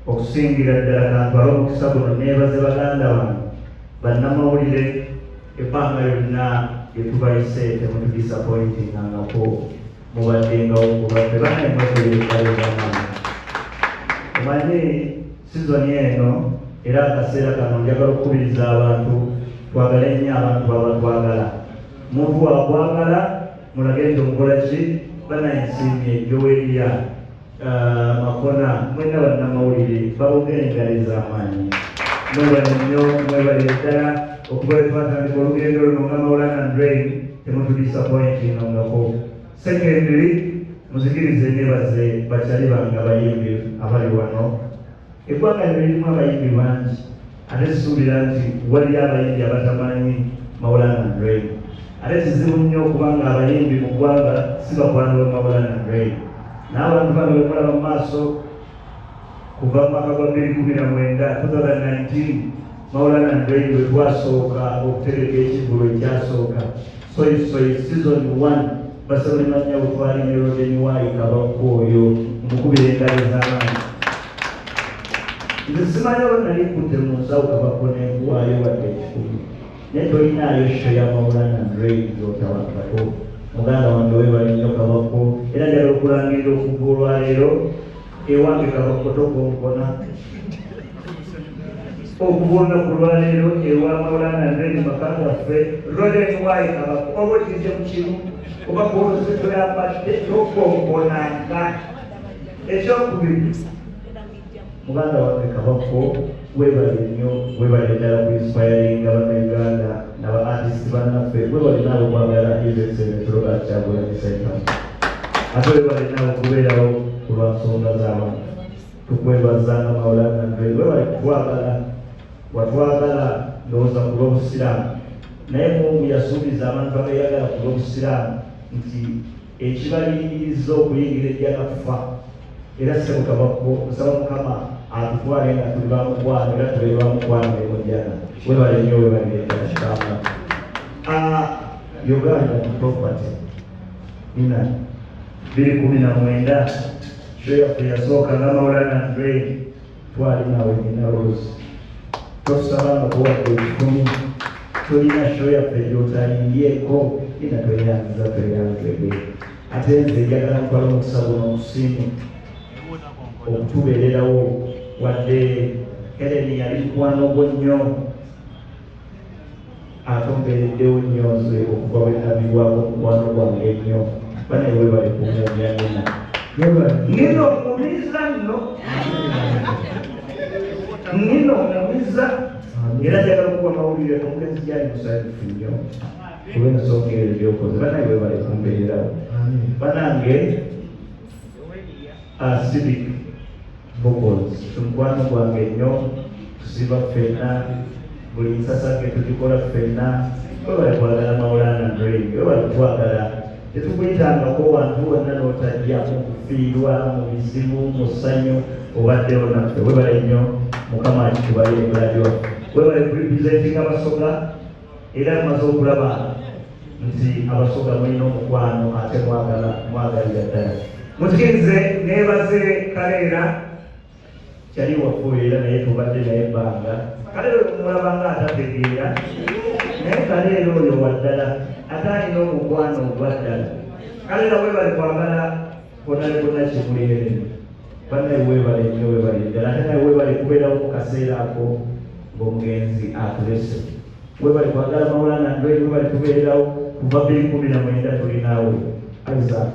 okusingira ddala kampala omukisa guno neebaze baganda bange bannamawulire ebbanga lyonna lyetubayise temutudisappointingangako mubaddengawo kubaffe banaemwekoyekalezamaani omanyi sizoni eno era akaseera kano njagala okukubiriza abantu twagale nnyo abantu babatwagala muntu wakwagala mulage nti omukola ki banansimye ejoweriya makona mwena bannamawulire babugenegaliza amaanyi mwebale nnyo mwebale ddala okuba twatandika olugendo luno nga Maulana Andre temutudisappointingangako. Secondly, muzikirize nebaze bakyali bange abayimbi abali wano eggwanga lirimu abayimbi bangi ate kisuubira nti waliyo abayimbi abatamanyi Maulana Andre ate kizibu nnyo okubanga abayimbi mu ggwanga si bakwano be Maulana Andre n'abantu bano bekulaba mu maaso kuva mu mwaka gwa 2019 Maulana Andre lwe twasooka okutereka ekigulu ekyasooka soyi season 1 basaba nemanya butwali ne Rodeni Wayi kabaka oyo mukubira engalo z'amaanyi. Nze simanyi oba nali nkutte mu nsawo kabaka nenkuwaayo wadde ekikulu naye tolinaayo sho ya Maulana Andre gy'otawakato muganda wange webale nnyo kabako era njagala okulangirira okuva olwaleero ewange kabako tokonkona okuva olunaku lwaleero ewa Maulana Andre mu maka gaffe Rodeni Wayi kabako oba okirize mu kimu oba kuolosito yambadde tokonkonanga. Ekyokubiri muganda wange kabako webale nnyo webale ddala ku inspiringa bannayuganda n'aba artist bannaffe webale naawe okwagala ezesemetologa kyagulanyisaika ate webale naawe okubeerawo ku lwa nsonga z'abantu tukwebazanga Maulana Andre webale kutwagala watwagala ndowooza ku lw'obusiraamu naye Mungu yasuubiza abantu abeyagala ku lw'obusiraamu nti ekibalingiriza okuyingira ejjanakufa era ssebo kabako nsaba Mukama atutwale nga tuli bamukwano era tubeere bamukwano emujjana webale nnyo webalireta kitamba. Uganda property ina 2019 sho yaffe yasooka nga Maulana Andre twali nawe nina Rose tosabanga kuwadde ekikumi tolina sho yaffe gy'otayingyeko ina tweyanzege ate nze njagala nkwala omukisa guno omusimu okutubeererawo wadde Helen yali mukwano gwo nnyo ate ombeereddewo nnyo nze okuva bwe nabibwako mukwano gwange nnyo banaye webale kumuumya nina ngino omumiza nno ngino omumiza era njagala okuba mawulire omugenzi gyali musanyufu nnyo olw'ensonga eyo gyokoze banaye webale kumbeererawo banange civic vocals omukwano gwange nnyo tusiba ffenna buli nsasage tugikola ffenna webale kwagala Maulana Andre webale twagala tetukuyitangako wantu wonna n'otajja mu kufiirwa mu bizibu mu ssanyu obaddewo naffe webale nnyo Mukama akitubale ebulabi waffe webale kurepresentinga abasoga era amaze okulaba nti abasoga mulina omukwano ate mwagalira ddala mutukirize neebaze Kaleera kyali waffe era naye tubadde naye ebbanga Kaleera mulabanga atategeera naye Kaleera oyo waddala ate alina omukwano ogwaddala Kaleera webale kwagala bonna kimuleere bannaye webale nnyo webale ddala ate naye webale kubeerawo mu kaseera ako ng'omugenzi atulese webale kwagala Maulana Andre webale tubeerawo kuva 2019 tulinaawe Isaac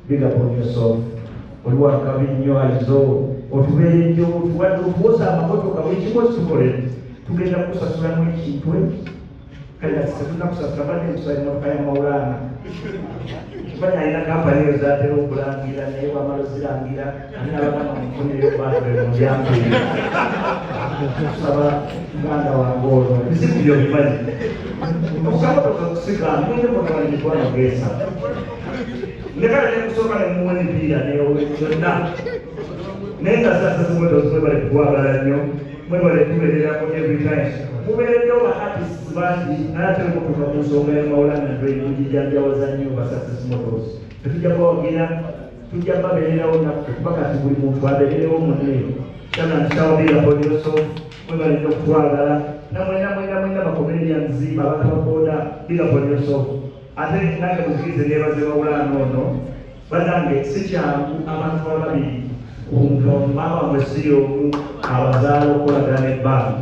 big up on yourself oli wakabi nnyo alizo otubeere nnyo tuwoza amamotoka buli kimu kitukole tugenda kusasulamu ekintu kale tetulina kusasula badde tusala emotoka ya Maulana banya alina kampani eyo zatera okulangira naye wamala ozirangira alina bagamba mufuneyo batule muyambe tusaba muganda wange ono ebizibu byobimanyi okukamotoka kusika mwine monabanitwana gesa nekale nekusooka nemuwa emipiira yonna naye nga sasa zimotozi mwebale kukwagala nnyo mwebale tubeereramu every time mubeereddewo ba artists bangi nate emotoka ku nsonga ya Maulana Andre mugijjanjawaza nnyo ba success motors tetujja kubawagira tujja babeererawo naffe kubanga ti buli muntu abeererewo munne Chana nchawabira polioso mwebali nokutwagala namwena bakomedians babakabakoda bila polioso ate nange muzikize nebaze bawulano ono banange si kyangu abantu ababiri mama mwesi omu abazaala okolagana ebbanga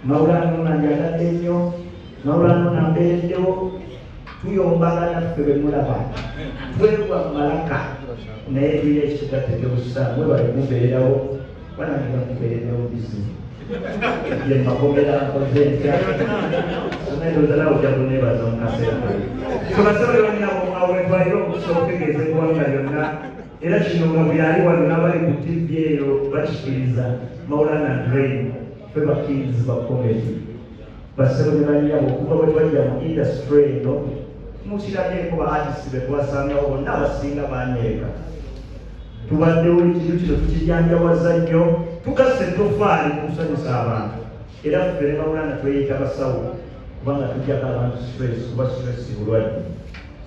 mawulano nange agadde nnyo mawulano nambeereddewo tuyombagana ffe bemulaba twegwa malaka naye biri ekitugategebusa mwebali kumbeerawo banange bakubeereddewo bizibu ye magomera nkoze ntya sonayozala ojja kunebaza mukaseera tubasaba yonnabo awetwalire okusobokegeeza eggwanga lyonna era kino nga byali wano n'abali ku tv eyo bakikiriza Maulana Drain ffe bakkirizi ba comedy basebo ne banyabo okuva bwe twajja mu industry eno mukirabyeko ba artist be twasangawo bonna abasinga banyeeka tubaddewo ekintu kino tukijanjawaza nnyo tugasse tofaali kusanyusa abantu era ffe ne Maulana tweyita basawo kubanga tujjako abantu stress kuba stress bulwadde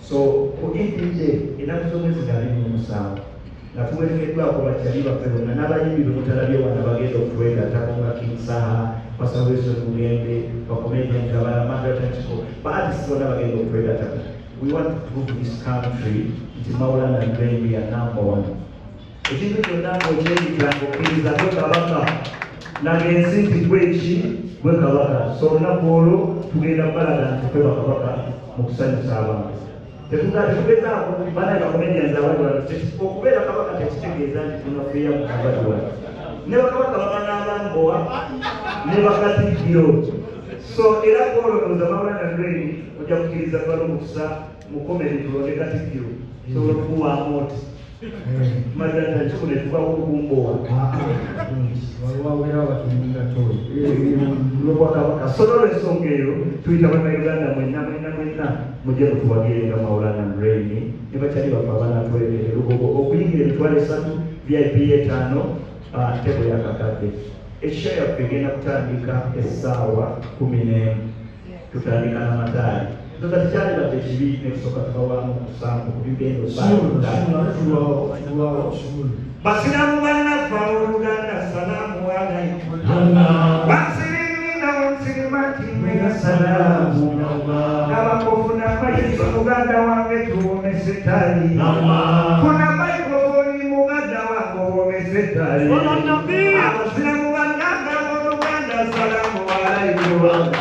so ku idde ennaku z'omwezi ga 27 nga tuwerekeddwako bakyali baffe bonna n'abayimbi be mutalabye wana bagenda okutwegatako nga Kinsaha Basaweso Lugembe bakomedian Kabalamandatantiko ba artists bonna bagenda okutwegatako. We want to prove this country nti Maulana Drain ya number one. Ekintu kyonna ng'okyeyitira ng'okkiriza gwe kabaka nagensi nti gweki gwe kabaka so olunaku olwo tugenda balaga nti ffe bakabaka mu kusanyusa abantu tetugezaako banaye bakomedians abali okubeera kabaka tekitegeeza nti tunafeeya mu kabali wano ne bakabaka babanabambowa ne bakatikkiro so era kwolowooza Maulana Drain ojja kukkiriza twala omukisa mu komedi tulonde katikkiro sobola okukuwaamu oti madada chikune tuba ukumboa wawera batuminga toyi lobwa kabaka sonore songeyo tuita bana Uganda mwena muje kutuwagira Maulana Drain nibachali bapabana twelele lugogo okuyingira bitwale 3 VIP 5 tebo ya kakade esha ya pegena kutandika essaawa 14 tutandika na matari tutachali la techibi kutoka tukawamu kusangu kubibendo basiramu bana fauluganda salamu alaikum basirimina onsirimati mwega salamu nabakofuna mayiso muganda wange tuwomesetali kuna maikofoni muganda wange womesetali abasiramu bananga oluganda salamu alaikum